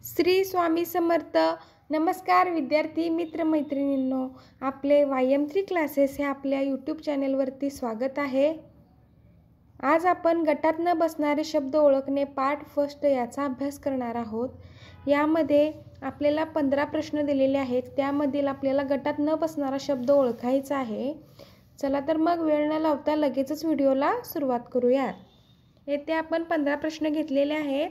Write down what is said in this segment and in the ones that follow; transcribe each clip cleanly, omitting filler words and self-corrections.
श्री स्वामी समर्थ. नमस्कार विद्यार्थी मित्र मैत्रिणींनो, आपले YM3 क्लासेस हे आपल्या यूट्यूब चॅनलवरती स्वागत आहे. आज आपण गटात न बसणारे शब्द ओळखणे पार्ट फर्स्ट याचा अभ्यास करणार आहोत. यामध्ये आपल्याला 15 प्रश्न दिलेले आहेत. त्यामधील आपल्याला गटात न बसणारा शब्द ओळखायचा आहे. चला तर मग वेळ न लावता लगेचच व्हिडिओला सुरुवात करूया. येथे आपण 15 प्रश्न घेतलेले आहेत.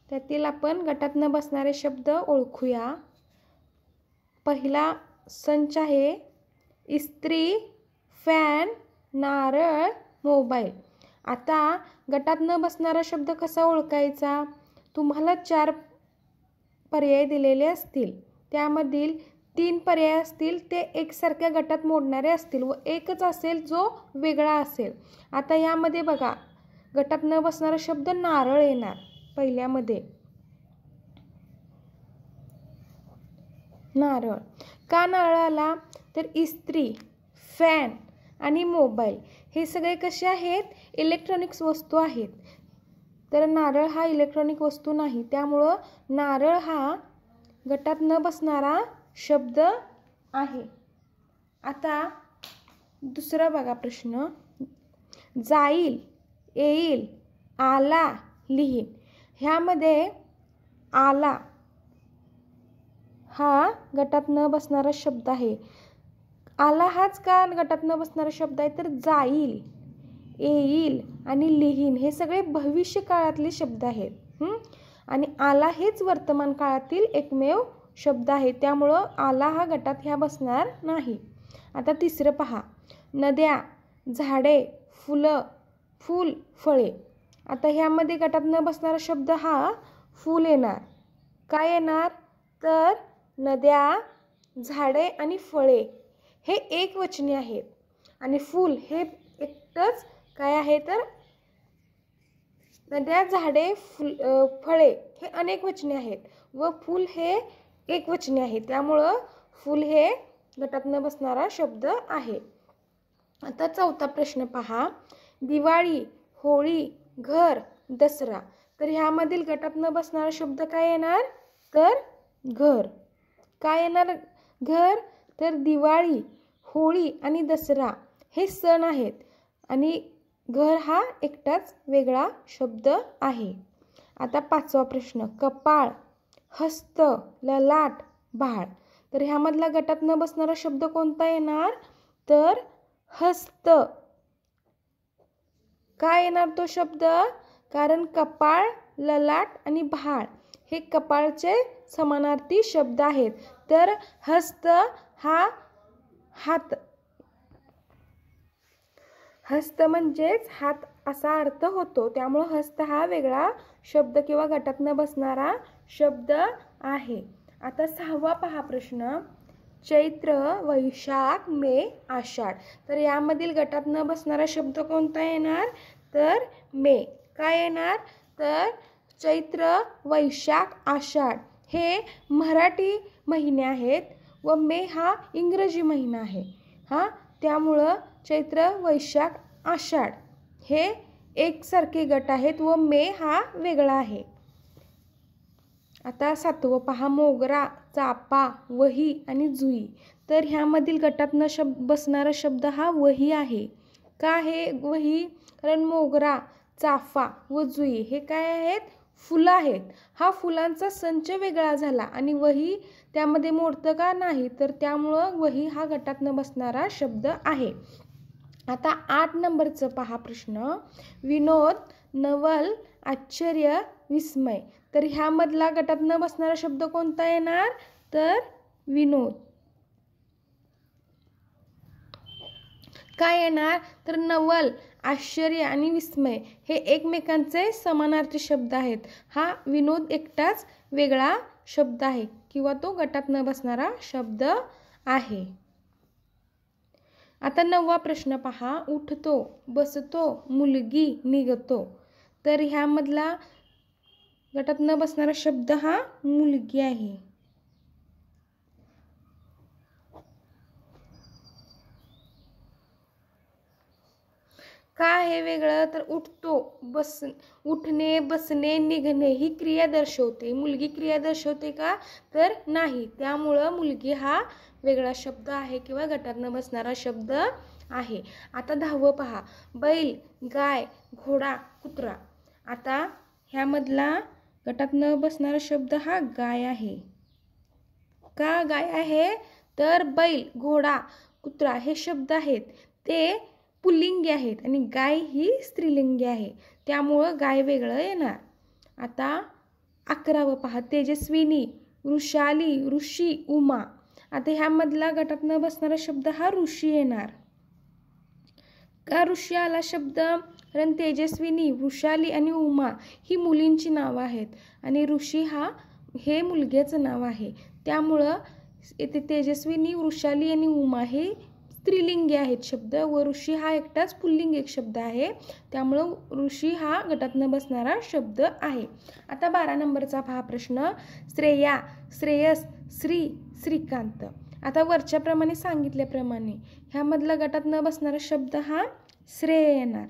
त्यातील आपण गटात न बसणारे शब्द ओळखूया. पहिला संच आहे इस्त्री, फॅन, नारळ, मोबाईल. आता गटात न बसणारा शब्द कसा ओळखायचा? तुम्हाला 4 पर्याय दिलेले असतील. त्यामधील 3 पर्याय असतील ते एकसारख्या गटात मोडणारे असतील व एकच असेल जो वेगळा असेल. आता यामध्ये बघा, गटात न बसणारा शब्द नारळ येणार पहिल्यामध्ये. नारळ का नारळ आला? तर इस्त्री, फॅन आणि मोबाईल हे सगळे कसे आहेत? इलेक्ट्रॉनिक्स वस्तू आहेत. तर नारळ हा इलेक्ट्रॉनिक वस्तू नाही, त्यामुळं नारळ हा गटात न बसणारा शब्द आहे. आता दुसरा बघा प्रश्न, जाईल, येईल, आला, लिहीन. ह्यामध्ये आला हा गटात न बसणारा शब्द आहे. आला हाच का गटात न बसणारा शब्द आहे? तर जाईल, येईल आणि लिहीन हे सगळे भविष्य काळातले शब्द आहेत. आणि आला हेच वर्तमान काळातील एकमेव शब्द आहे, त्यामुळं आला हा गटात ह्या बसणार नाही. आता तिसरं पहा, नद्या, झाडे, फुलं, फूल, फळे. आता ह्यामध्ये गटात न बसणारा शब्द हा फूल येणार. काय येणार? तर नद्या, झाडे आणि फळे हे एकवचनी आहेत आणि फूल हे एकटंच काय आहे? तर नद्या, झाडे, फळे हे अनेकवचनी आहेत व फूल हे एकवचनी आहे, त्यामुळं फूल हे गटात न बसणारा शब्द आहे. आता चौथा प्रश्न पहा, दिवाळी, होळी, घर, दसरा. तर ह्यामधील गटात न बसणारा शब्द काय येणार? तर घर. काय येणार? घर. तर दिवाळी, होळी आणि दसरा हे सण आहेत आणि घर हा एकटाच वेगळा शब्द आहे. आता पाचवा प्रश्न, कपाळ, हस्त, ललाट, भाळ. तर ह्यामधला गटात न बसणारा शब्द कोणता येणार? तर हस्त. काय येणार तो शब्द? कारण कपाळ, ललाट आणि भाळ हे कपाळचे समानार्थी शब्द आहेत. तर हस्त हा हात, हस्त म्हणजेच हात असा अर्थ होतो, त्यामुळे हस्त हा वेगळा शब्द किंवा गटात न बसणारा शब्द आहे. आता 6वा पहा प्रश्न, चैत्र, वैशाख, मे, आषाढ. तर यामधील गटात न बसणारा शब्द कोणता येणार? तर मे. काय येणार? तर चैत्र, वैशाख, आषाढ हे मराठी महिने आहेत व मे हा इंग्रजी महिना आहे. त्यामुळं चैत्र, वैशाख, आषाढ हे एकसारखे गट आहेत व मे हा वेगळा आहे. आता 7वं पहा, मोगरा, चाफा, वही आणि जुई. तर ह्यामधील गटात न बसणारा शब्द हा वही आहे. का आहे वही? कारण मोगरा, चाफा व जुई हे काय आहेत? फुलं आहेत. हा फुलांचा संच वेगळा झाला आणि वही त्यामध्ये मोडतं का? नाही. तर त्यामुळं वही हा गटात न बसणारा शब्द आहे. आता 8 नंबरचं पहा प्रश्न, विनोद, नवल, आश्चर्य, विस्मय. तर ह्यामधला गटात न बसणारा शब्द कोणता येणार? तर विनोद. काय येणार? तर नवल, आश्चर्य आणि विस्मय हे एकमेकांचे समानार्थी शब्द आहेत. हा विनोद एकटाच वेगळा शब्द आहे किंवा तो गटात न बसणारा शब्द आहे. आता 9वा प्रश्न पहा, उठतो, बसतो, मुलगी, निघतो. तर ह्यामधला गटात न बसणारा शब्द हा मुलगी आहे. का हे वेगळं तर उठतो, उठणे, बसणे, निघणे ही क्रिया दर्शवते. मुलगी क्रिया दर्शवते का तर नाही. त्यामुळं मुलगी हा वेगळा शब्द आहे किंवा गटात न बसणारा शब्द आहे. आता 10वं पहा, बैल, गाय, घोडा, कुत्रा. आता ह्यामधला गटात न बसणारा शब्द हा गाय आहे. का गाय आहे तर बैल, घोडा, कुत्रा हे शब्द आहेत ते पुल्लिंगी आहेत आणि गाय ही स्त्रीलिंगी आहे. त्यामुळं गाय वेगळं येणार. आता 11वं पहा, तेजस्विनी, वृषाली, ऋषी, उमा. आता ह्यामधला गटात न बसणारा शब्द हा ऋषी येणार. का ऋषी आला शब्द कारण तेजस्विनी, वृषाली आणि उमा ही मुलींची नावं आहेत आणि ऋषी हे मुलग्याचं नाव आहे. त्यामुळं येथे तेजस्विनी, वृषाली आणि उमा हे स्त्रीलिंगी आहेत शब्द व ऋषी हा एकटाच पुल्लिंग एक शब्द आहे. त्यामुळं ऋषी हा गटात न बसणारा शब्द आहे. आता 12 नंबरचा पहा प्रश्न, श्रेया, श्रेयस, श्री, श्रीकांत. आता वरच्याप्रमाणे सांगितल्याप्रमाणे ह्यामधला गटात न बसणारा शब्द हा श्रेय येणार.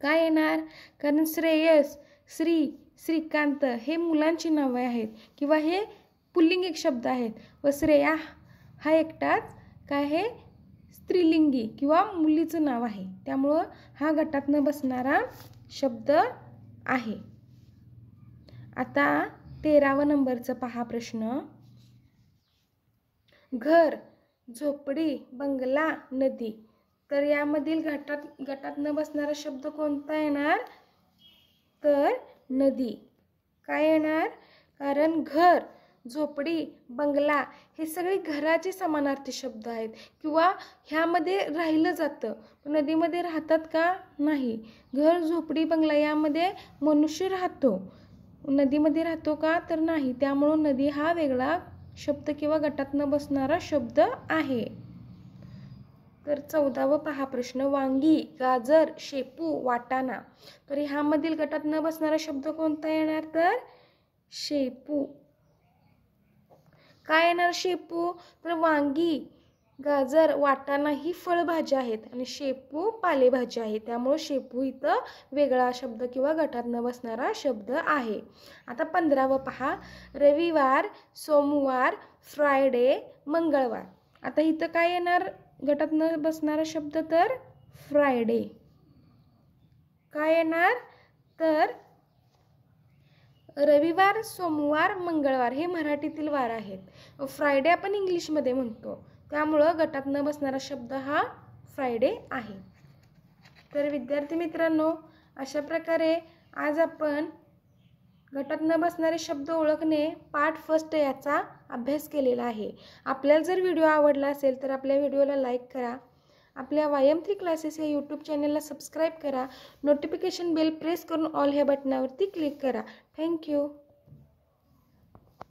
काय येणार कारण श्रेयस, श्री, श्रीकांत हे मुलांची नावे आहेत किंवा हे पुल्लिंग एक शब्द आहेत व श्रेया हा एकटाच काय आहे स्त्रीलिंगी किंवा मुलीचं नाव आहे. त्यामुळं हा गटात न बसणारा शब्द आहे. आता 13व्या नंबरचा पहा प्रश्न, घर, झोपडी, बंगला, नदी. तर यामधील गटात न बसणारा शब्द कोणता येणार तर नदी. काय येणार कारण घर, झोपडी, बंगला हे सगळे घराचे समानार्थी शब्द आहेत किंवा ह्यामध्ये राहिलं जातं. नदीमध्ये राहतात का नाही. घर, झोपडी, बंगला यामध्ये मनुष्य राहतो. नदीमध्ये राहतो का तर नाही. त्यामुळं नदी हा वेगळा शब्द किंवा गटात न बसणारा शब्द आहे. तर 14वं पहा प्रश्न, वांगी, गाजर, शेपू, वाटाणा. तर ह्यामधील गटात न बसणारा शब्द कोणता येणार तर शेपू. काय येणार शेपू तर वांगी, गाजर, वाटाणा ही फळभाज्या आहेत आणि शेपू पालेभाज्या आहे. त्यामुळे शेपू इथं वेगळा शब्द किंवा गटात न बसणारा शब्द आहे. आता 15वं पहा, रविवार, सोमवार, फ्रायडे, मंगळवार. आता इथं काय येणार गटात न बसणारा शब्द तर फ्रायडे. काय येणार तर रविवार, सोमवार, मंगळवार हे मराठीतील वार आहेत. फ्रायडे आपण इंग्लिशमध्ये म्हणतो. त्यामुळं गटात न बसणारा शब्द हा फ्रायडे आहे. तर विद्यार्थी मित्रांनो, अशा प्रकारे आज आपण गटात न बसणारे शब्द ओळखणे पार्ट 1 याचा अभ्यास केलेला आहे. आपल्याला जर व्हिडिओ आवडला असेल तर आपल्या व्हिडिओला लाईक करा. आपल्या YM3 क्लासेस या यूट्यूब चॅनलला सबस्क्राईब करा. नोटिफिकेशन बेल प्रेस करून ऑल ह्या बटनावरती क्लिक करा. थँक्यू.